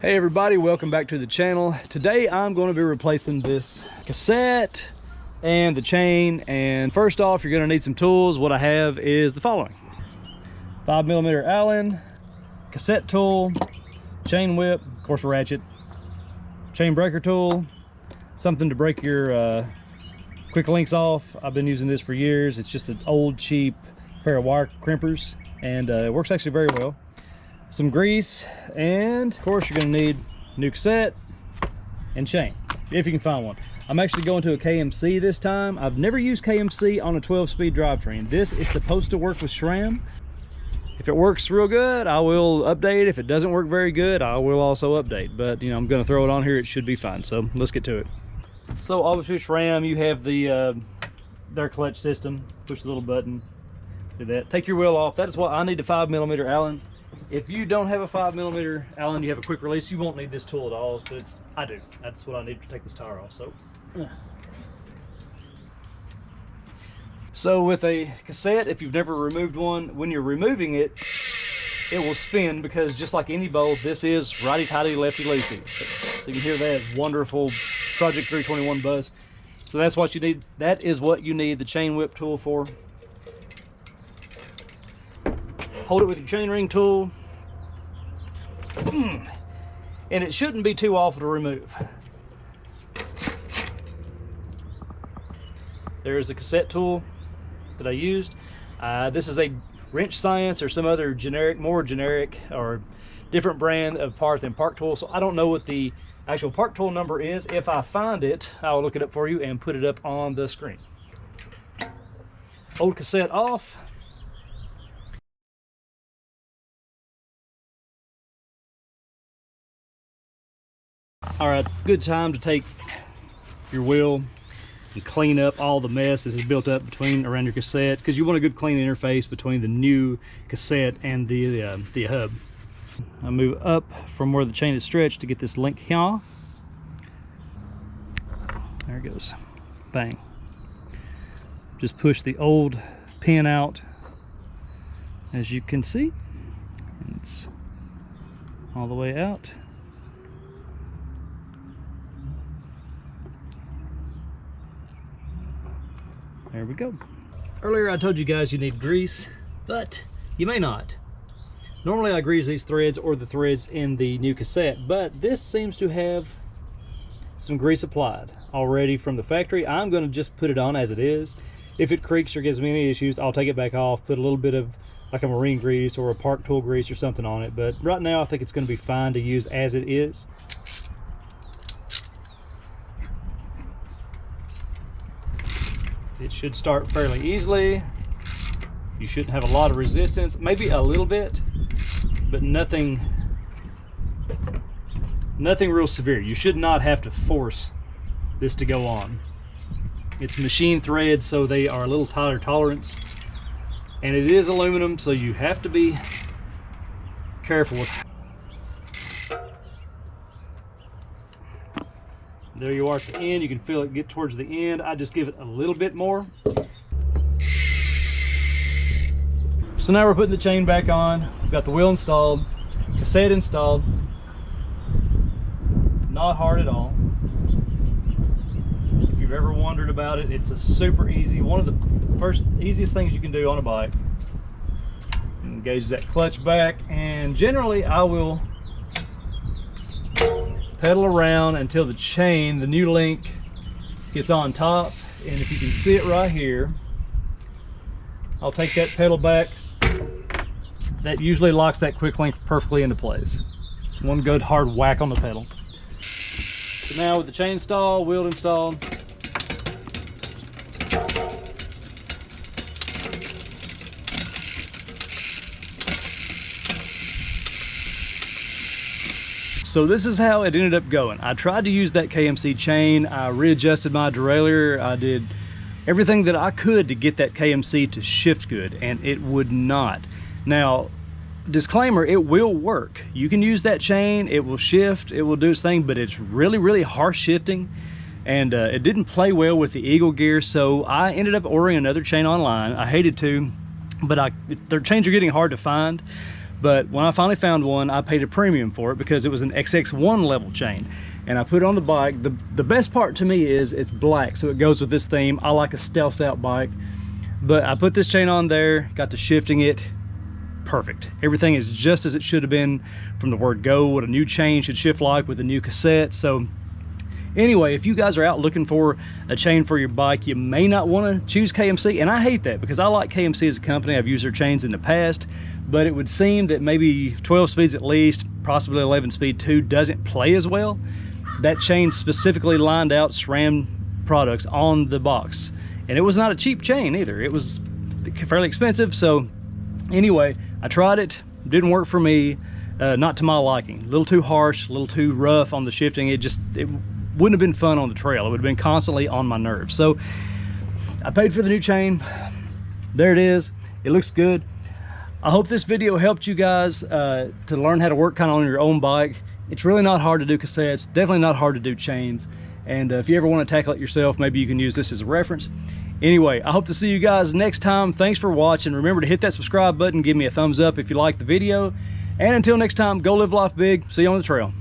Hey everybody, welcome back to the channel. Today I'm going to be replacing this cassette and the chain. And first off, you're going to need some tools. What I have is the following: 5mm Allen, cassette tool, chain whip, of course a ratchet, chain breaker tool, something to break your quick links off. I've been using this for years. It's just an old cheap pair of wire crimpers, and it works actually very well. Some grease, and of course you're going to need a new cassette and chain if you can find one. I'm actually going to a KMC this time. I've never used KMC on a 12-speed drivetrain. This is supposed to work with SRAM. If it works real good, I will update. If it doesn't work very good, I will also update. But you know, I'm going to throw it on here. It should be fine. So let's get to it. So obviously SRAM, you have their clutch system. Push the little button, do that. Take your wheel off. That is why I need a 5mm Allen. If you don't have a 5mm Allen, you have a quick release, you won't need this tool at all, but I do. That's what I need to take this tire off. So with a cassette, if you've never removed one, when you're removing it, it will spin, because just like any bolt, this is righty-tighty, lefty-loosey. So you can hear that wonderful Project 321 buzz. So that's what you need. That is what you need the chain whip tool for. Hold it with your chain ring tool, and it shouldn't be too awful to remove. There's the cassette tool that I used. This is a Wrench Science or some other generic, more generic or different brand of part than Park Tool, so I don't know what the actual Park Tool number is. If I find it, I'll look it up for you and put it up on the screen. Old cassette off. All right, it's a good time to take your wheel and clean up all the mess that has built up around your cassette, because you want a good clean interface between the new cassette and the hub. I move up from where the chain is stretched to get this link here. There it goes. Bang. Just push the old pin out, as you can see. And it's all the way out. There we go. Earlier I told you guys you need grease, but you may not. Normally I grease these threads or the threads in the new cassette, but this seems to have some grease applied already from the factory. I'm going to just put it on as it is. If it creaks or gives me any issues, I'll take it back off, put a little bit of like a marine grease or a Park Tool grease or something on it, but right now I think it's going to be fine to use as it is. It should start fairly easily. You shouldn't have a lot of resistance, maybe a little bit, but nothing real severe. You should not have to force this to go on. It's machine thread, so they are a little tighter tolerance, and it is aluminum, so you have to be careful with. There you are at the end. You can feel it get towards the end. I just give it a little bit more. So now we're putting the chain back on. We've got the wheel installed, cassette installed. Not hard at all. If you've ever wondered about it, it's a super easy, one of the easiest things you can do on a bike. Engage that clutch back, and generally I will pedal around until the chain, the new link, gets on top. And if you can see it right here, I'll take that pedal back. That usually locks that quick link perfectly into place. It's one good hard whack on the pedal. So now with the chain installed, wheel installed, so this is how it ended up going. I tried to use that KMC chain. I readjusted my derailleur. I did everything that I could to get that KMC to shift good, and it would not. Now, disclaimer, it will work. You can use that chain, it will shift, it will do its thing, but it's really, really harsh shifting, and it didn't play well with the Eagle gear, so I ended up ordering another chain online. I hated to, but their chains are getting hard to find. But when I finally found one, I paid a premium for it because it was an XX1 level chain. And I put it on the bike. The best part to me is it's black, so it goes with this theme. I like a stealthed out bike. But I put this chain on there, got to shifting it, perfect. Everything is just as it should have been from the word go, what a new chain should shift like with a new cassette. So anyway, if you guys are out looking for a chain for your bike, you may not want to choose KMC, and I hate that because I like KMC as a company. I've used their chains in the past, but it would seem that maybe 12 speeds at least, possibly 11 speed too, doesn't play as well. That chain specifically lined out SRAM products on the box, and it was not a cheap chain either. It was fairly expensive. So anyway, I tried it, didn't work for me, not to my liking. A little too harsh, a little too rough on the shifting. It wouldn't have been fun on the trail. It would have been constantly on my nerves. So I paid for the new chain. There it is. It looks good. I hope this video helped you guys to learn how to work kind of on your own bike. It's really not hard to do cassettes, definitely not hard to do chains. And if you ever want to tackle it yourself, maybe you can use this as a reference. Anyway, I hope to see you guys next time. Thanks for watching. Remember to hit that subscribe button, give me a thumbs up if you like the video. And until next time, go live life big. See you on the trail.